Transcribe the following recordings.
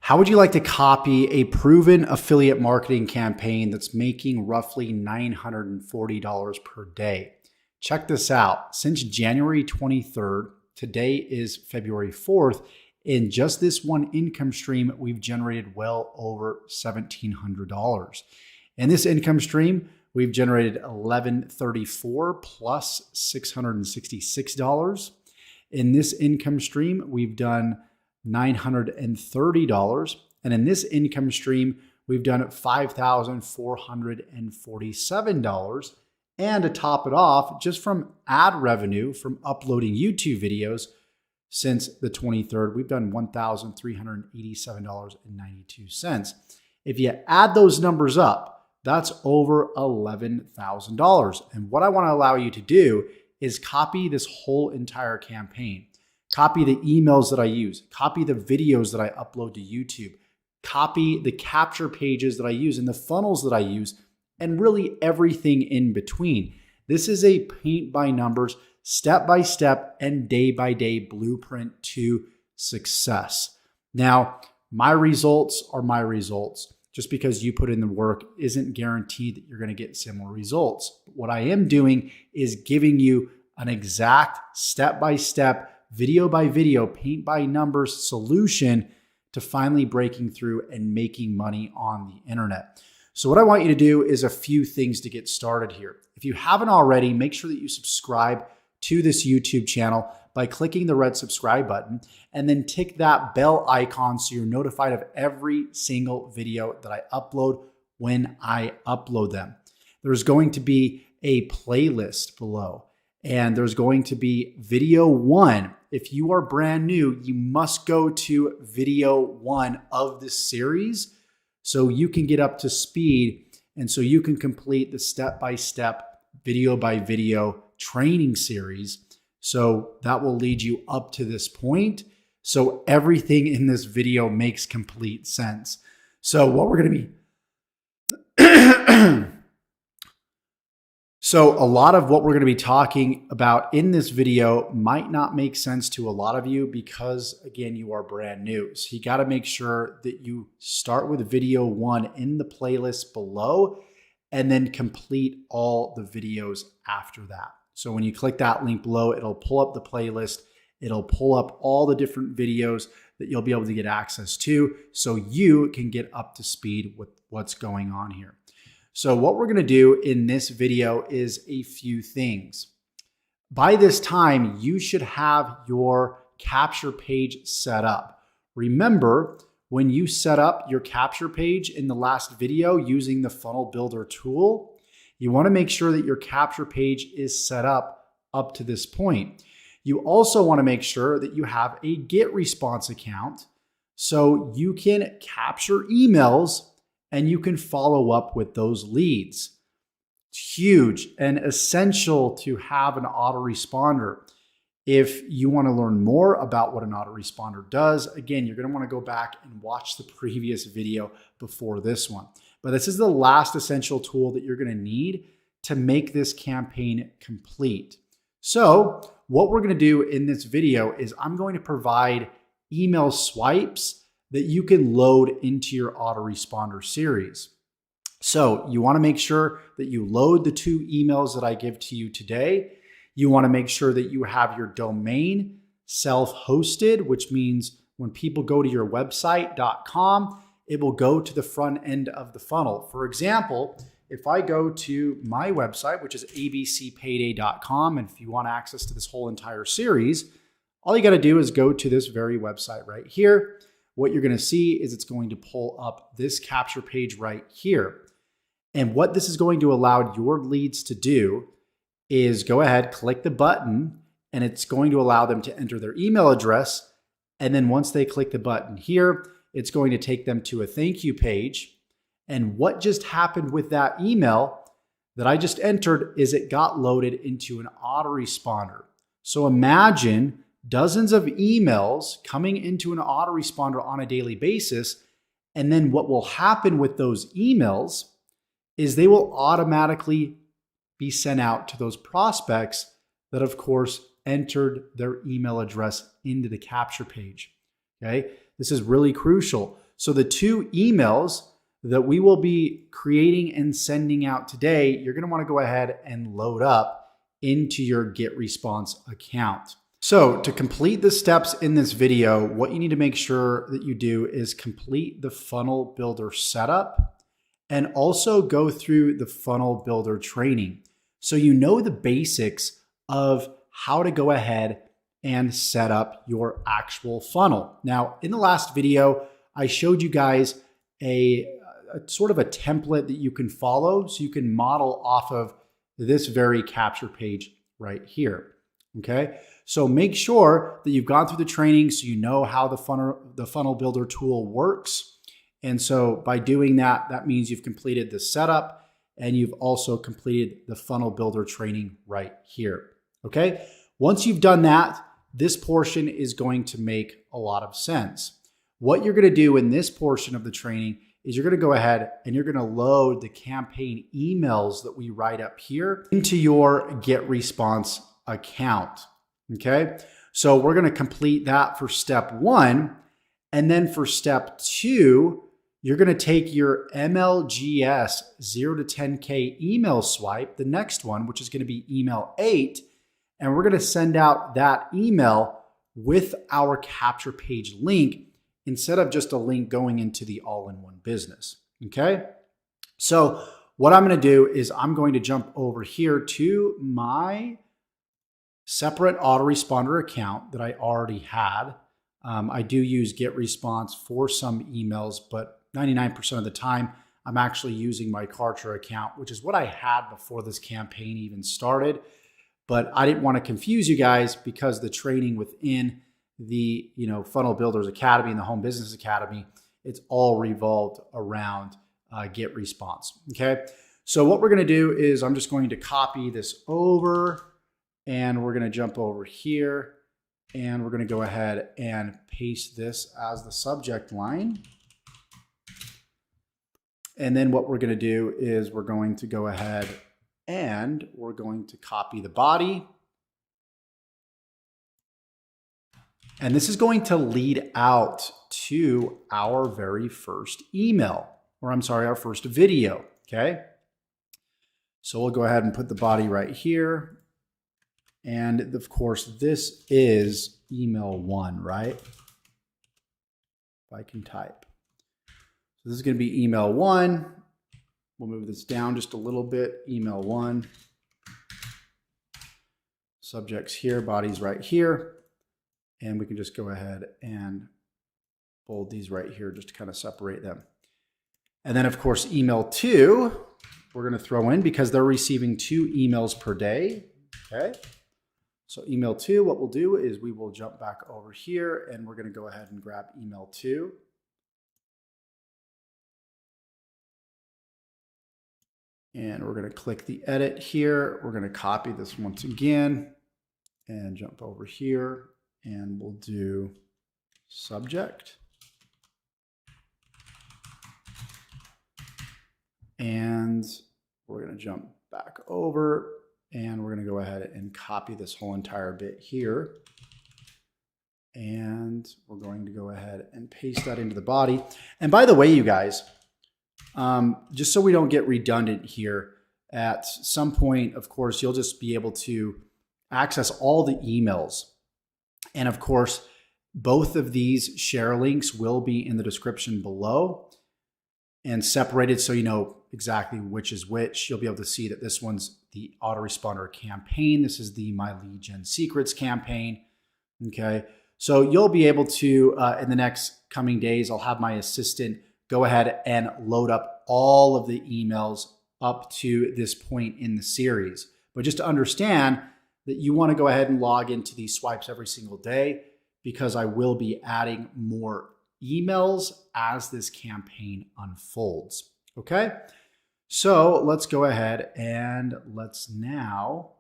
How would you like to copy a proven affiliate marketing campaign that's making roughly $940 per day? Check this out. Since January 23rd, today is February 4th, in just this one income stream, we've generated well over $1,700. In this income stream, we've generated $1,134 plus $666. In this income stream, we've done $930. And in this income stream, we've done $5,447. And to top it off, just from ad revenue from uploading YouTube videos since the 23rd, we've done $1,387.92. If you add those numbers up, that's over $11,000. And what I want to allow you to do is copy this whole entire campaign. Copy the emails that I use, copy the videos that I upload to YouTube, copy the capture pages that I use and the funnels that I use, and really everything in between. This is a paint by numbers, step by step, and day by day blueprint to success. Now, my results are my results. Just because you put in the work isn't guaranteed that you're going to get similar results. But what I am doing is giving you an exact step by step, video by video, paint by numbers solution to finally breaking through and making money on the internet. So what I want you to do is a few things to get started here. If you haven't already, make sure that you subscribe to this YouTube channel by clicking the red subscribe button and then tick that bell icon so you're notified of every single video that I upload when I upload them. There's going to be a playlist below, and there's going to be video 1. If you are brand new, you must go to video 1 of this series so you can get up to speed and so you can complete the step-by-step, video by video training series. So that will lead you up to this point. So everything in this video makes complete sense. So what we're going to be So a lot of what we're going to be talking about in this video might not make sense to a lot of you because, again, you are brand new. So you got to make sure that you start with video 1 in the playlist below and then complete all the videos after that. So when you click that link below, it'll pull up the playlist. It'll pull up all the different videos that you'll be able to get access to so you can get up to speed with what's going on here. So what we're going to do in this video is a few things. By this time, you should have your capture page set up. Remember, when you set up your capture page in the last video using the funnel builder tool, you want to make sure that your capture page is set up to this point. You also want to make sure that you have a GetResponse account so you can capture emails and you can follow up with those leads. It's huge and essential to have an autoresponder. If you want to learn more about what an autoresponder does, again, you're going to want to go back and watch the previous video before this one. But this is the last essential tool that you're going to need to make this campaign complete. So what we're going to do in this video is I'm going to provide email swipes that you can load into your autoresponder series. So you want to make sure that you load the 2 emails that I give to you today. You want to make sure that you have your domain self-hosted, which means when people go to your website.com, it will go to the front end of the funnel. For example, if I go to my website, which is abcpayday.com, and if you want access to this whole entire series, all you got to do is go to this very website right here. What you're going to see is it's going to pull up this capture page right here. And what this is going to allow your leads to do is go ahead, click the button, and it's going to allow them to enter their email address. And then once they click the button here, it's going to take them to a thank you page. And what just happened with that email that I just entered is it got loaded into an autoresponder. So imagine dozens of emails coming into an autoresponder on a daily basis. And then what will happen with those emails is they will automatically be sent out to those prospects that, of course, entered their email address into the capture page. Okay, this is really crucial. So the 2 emails that we will be creating and sending out today, you're going to want to go ahead and load up into your GetResponse account. So to complete the steps in this video, what you need to make sure that you do is complete the funnel builder setup and also go through the funnel builder training. So you know the basics of how to go ahead and set up your actual funnel. Now, in the last video, I showed you guys a sort of a template that you can follow so you can model off of this very capture page right here. Okay, so make sure that you've gone through the training so you know how the funnel builder tool works. And so by doing that, that means you've completed the setup and you've also completed the funnel builder training right here. Okay, once you've done that, this portion is going to make a lot of sense. What you're going to do in this portion of the training is you're going to go ahead and you're going to load the campaign emails that we write up here into your GetResponse account. Okay, so we're going to complete that for step 1. And then for step 2, you're going to take your MLGS 0 to 10K email swipe, the next one, which is going to be email 8. And we're going to send out that email with our capture page link instead of just a link going into the all-in-one business. Okay, so what I'm going to do is I'm going to jump over here to my separate autoresponder account that I already had. I do use GetResponse for some emails, but 99% of the time, I'm actually using my Kartra account, which is what I had before this campaign even started. But I didn't want to confuse you guys because the training within the Funnel Builders Academy and the Home Business Academy, it's all revolved around GetResponse. Okay, so what we're going to do is I'm just going to copy this over. And we're going to jump over here and we're going to go ahead and paste this as the subject line. And then what we're going to do is we're going to go ahead and we're going to copy the body. And this is going to lead out to our very first email, or I'm sorry, our first video. Okay. So we'll go ahead and put the body right here. And of course, this is email 1, right? If I can type. So this is going to be email 1. We'll move this down just a little bit. Email 1. Subject's here, body's right here. And we can just go ahead and bold these right here just to kind of separate them. And then of course, email 2, we're going to throw in because they're receiving 2 emails per day. Okay. So email 2, what we'll do is we will jump back over here and we're going to go ahead and grab email 2. And we're going to click the edit here. We're going to copy this once again and jump over here and we'll do subject. And we're going to jump back over. And we're going to go ahead and copy this whole entire bit here. And we're going to go ahead and paste that into the body. And by the way, you guys, just so we don't get redundant here, at some point, of course, you'll just be able to access all the emails. And of course, both of these share links will be in the description below and separated so you know exactly which is which. You'll be able to see that this one's the autoresponder campaign. This is the My Lead Gen Secrets campaign. Okay, so you'll be able to, in the next coming days, I'll have my assistant go ahead and load up all of the emails up to this point in the series. But just to understand that you want to go ahead and log into these swipes every single day because I will be adding more emails as this campaign unfolds. Okay. So let's go ahead and let's now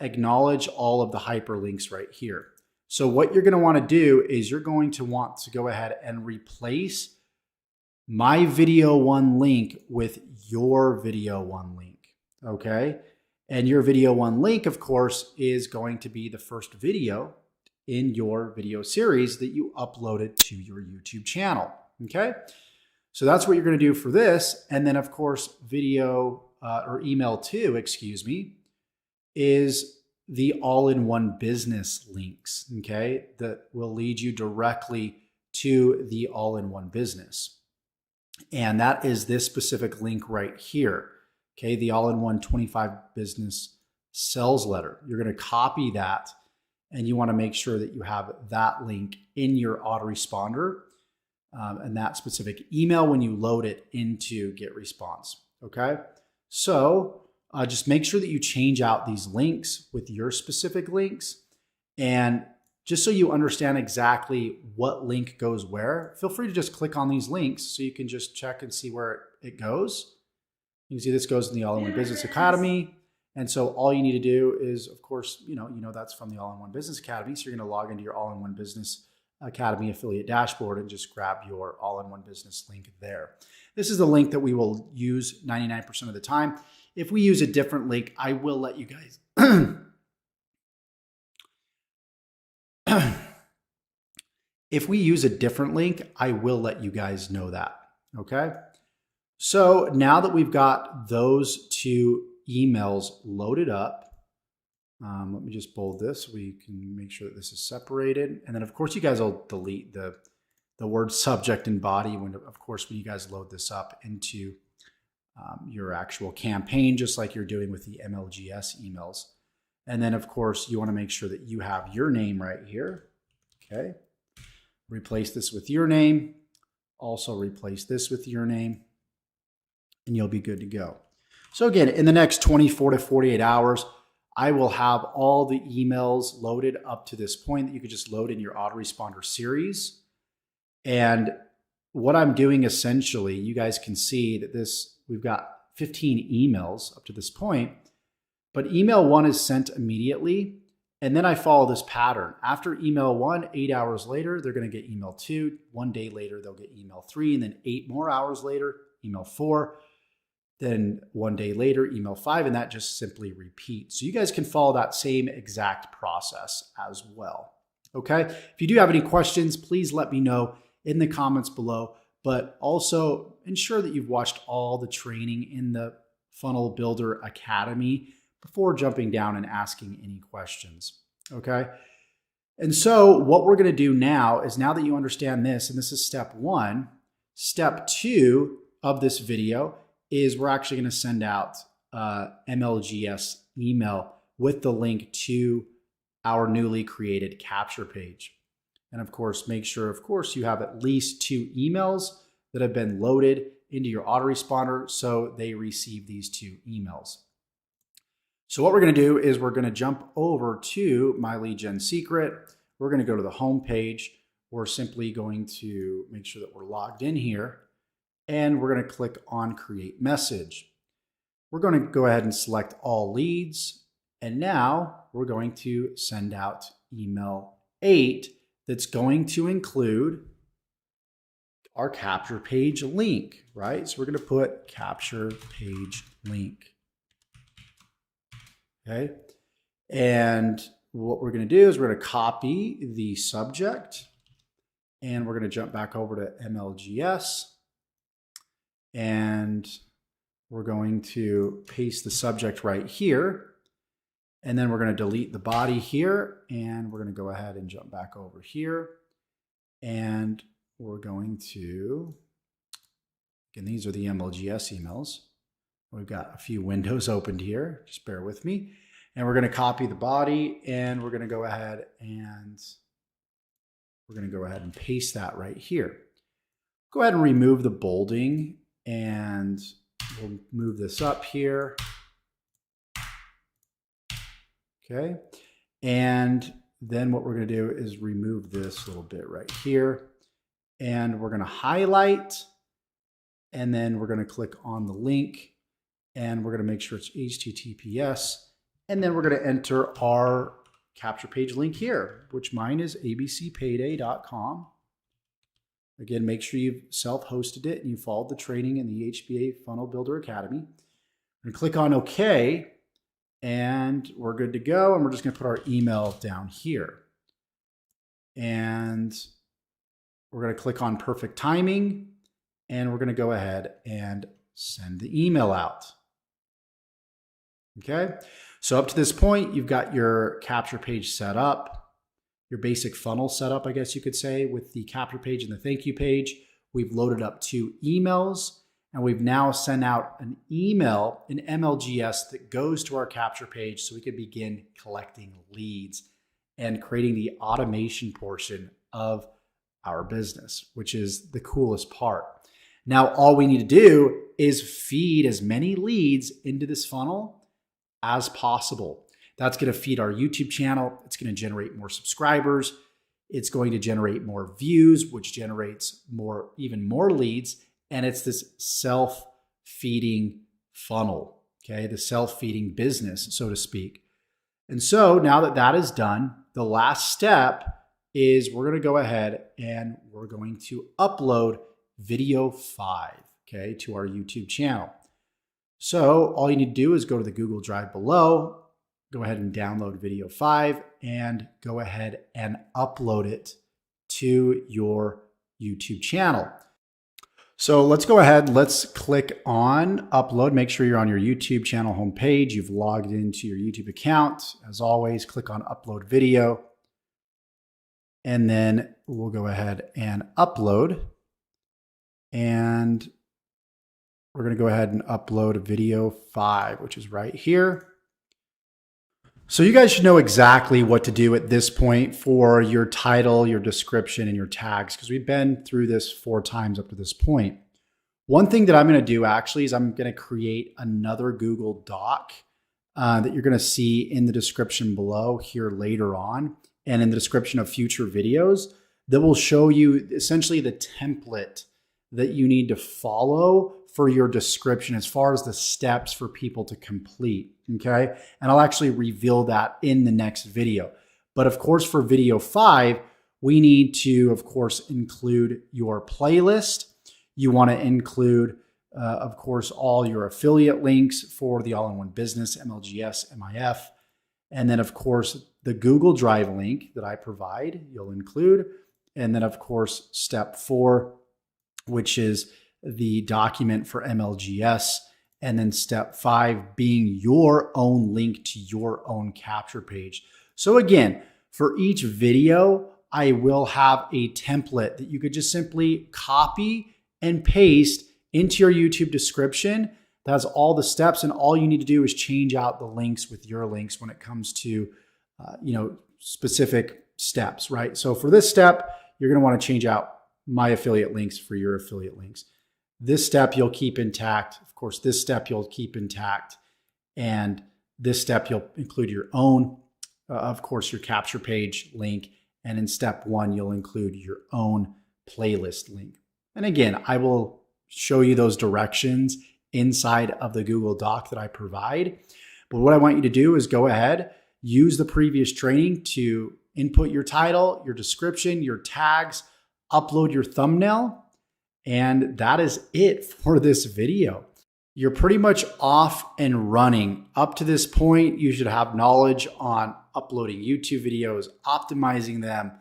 acknowledge all of the hyperlinks right here. So what you're going to want to do is you're going to want to go ahead and replace my video 1 link with your video 1 link. Okay. And your video 1 link, of course, is going to be the first video in your video series that you uploaded to your YouTube channel. Okay. So that's what you're going to do for this. And then of course, video or email 2, excuse me, is the all-in-one business links. Okay. That will lead you directly to the all-in-one business. And that is this specific link right here. Okay. The all-in-one 25 business sales letter. You're going to copy that and you want to make sure that you have that link in your autoresponder and that specific email when you load it into GetResponse. Okay. So just make sure that you change out these links with your specific links. And just so you understand exactly what link goes where, feel free to just click on these links so you can just check and see where it goes. You can see this goes in the All-in-One Business Academy. And so all you need to do is, of course, you know that's from the All-in-One Business Academy. So you're going to log into your All-in-One Business Academy affiliate dashboard and just grab your All-in-One Business link there. This is the link that we will use 99% of the time. If we use a different link, I will let you guys if we use a different link, I will let you guys know that. Okay. So now that we've got those 2 emails loaded up, let me just bold this so we can make sure that this is separated. And then of course you guys will delete the word subject and body when you guys load this up into your actual campaign, just like you're doing with the MLGS emails. And then of course you want to make sure that you have your name right here. Okay. Replace this with your name. Also replace this with your name and you'll be good to go. So again, in the next 24 to 48 hours, I will have all the emails loaded up to this point that you could just load in your autoresponder series. And what I'm doing essentially, you guys can see that we've got 15 emails up to this point, but email 1 is sent immediately. And then I follow this pattern. After email 1, 8 hours later, they're going to get email 2. 1 day later, they'll get email 3. And then 8 more hours later, email 4. Then 1 day later, email 5, and that just simply repeats. So you guys can follow that same exact process as well. Okay. If you do have any questions, please let me know in the comments below, but also ensure that you've watched all the training in the Funnel Builder Academy before jumping down and asking any questions. Okay. And so what we're going to do now is, now that you understand this, and this is step 1, step 2 of this video is we're actually going to send out MLGS email with the link to our newly created capture page. And of course, make sure, of course, you have at least 2 emails that have been loaded into your autoresponder so they receive these 2 emails. So what we're going to do is we're going to jump over to My Lead Gen Secret. We're going to go to the home page. We're simply going to make sure that we're logged in here. And we're going to click on Create Message. We're going to go ahead and select all leads. And now we're going to send out email 8 that's going to include our capture page link, right? So we're going to put capture page link. Okay. And what we're going to do is we're going to copy the subject and we're going to jump back over to MLGS. And we're going to paste the subject right here. And then we're going to delete the body here. And we're going to go ahead and jump back over here. And we're going to, again, these are the MLGS emails. We've got a few windows opened here. Just bear with me. And we're going to copy the body and we're going to go ahead and paste that right here. Go ahead and remove the bolding. And we'll move this up here. Okay. And then what we're going to do is remove this little bit right here. And we're going to highlight. And then we're going to click on the link. And we're going to make sure it's HTTPS. And then we're going to enter our capture page link here, which mine is abcpayday.com. Again, make sure you've self-hosted it and you followed the training in the HBA Funnel Builder Academy. And click on OK, and we're good to go. And we're just going to put our email down here. And We're going to click on perfect timing, and we're going to go ahead and send the email out. Okay, so up to this point, you've got your capture page set up, your basic funnel set up, I guess you could say, with the capture page and the thank you page. We've loaded up 2 emails, and we've now sent out an email in MLGS that goes to our capture page so we can begin collecting leads and creating the automation portion of our business, which is the coolest part. Now, all we need to do is feed as many leads into this funnel as possible. That's going to feed our YouTube channel. It's going to generate more subscribers. It's going to generate more views, which generates even more leads. And it's this self-feeding funnel, okay? The self-feeding business, so to speak. And so now that that is done, the last step is we're going to go ahead and we're going to upload video 5, okay, to our YouTube channel. So all you need to do is go to the Google Drive below, go ahead and download video 5, and go ahead and upload it to your YouTube channel. So let's go ahead, let's click on upload. Make sure you're on your YouTube channel homepage. You've logged into your YouTube account. As always, click on upload video. And then we'll go ahead and upload. And we're going to go ahead and upload video 5, which is right here. So you guys should know exactly what to do at this point for your title, your description, and your tags, because we've been through this 4 times up to this point. One thing that I'm going to do actually is I'm going to create another Google Doc that you're going to see in the description below here later on, and in the description of future videos that will show you essentially the template that you need to follow for your description as far as the steps for people to complete, okay? And I'll actually reveal that in the next video. But of course, for video 5, we need to, of course, include your playlist. You want to include, of course, all your affiliate links for the all-in-one business, MLGS, MIF. And then, of course, the Google Drive link that I provide, you'll include. And then, of course, step 4, which is the document for MLGS, and then step 5 being your own link to your own capture page. So again, for each video, I will have a template that you could just simply copy and paste into your YouTube description. That's all the steps, and all you need to do is change out the links with your links when it comes to specific steps, right? So for this step, you're going to want to change out my affiliate links for your affiliate links. This step you'll keep intact. Of course, this step you'll keep intact. And this step you'll include your own, of course, your capture page link. And in step 1, you'll include your own playlist link. And again, I will show you those directions inside of the Google Doc that I provide. But what I want you to do is go ahead, use the previous training to input your title, your description, your tags, upload your thumbnail. And that is it for this video. You're pretty much off and running. Up to this point, you should have knowledge on uploading YouTube videos, optimizing them,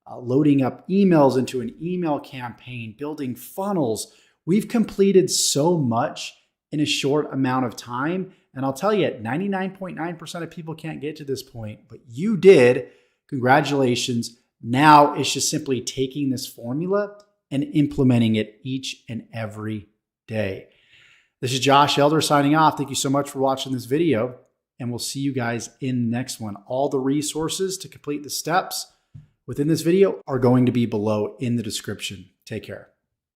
loading up emails into an email campaign, building funnels. We've completed so much in a short amount of time. And I'll tell you, 99.9% of people can't get to this point, but you did. Congratulations. Now it's just simply taking this formula and implementing it each and every day. This is Josh Elder signing off. Thank you so much for watching this video, and we'll see you guys in the next one. All the resources to complete the steps within this video are going to be below in the description. Take care.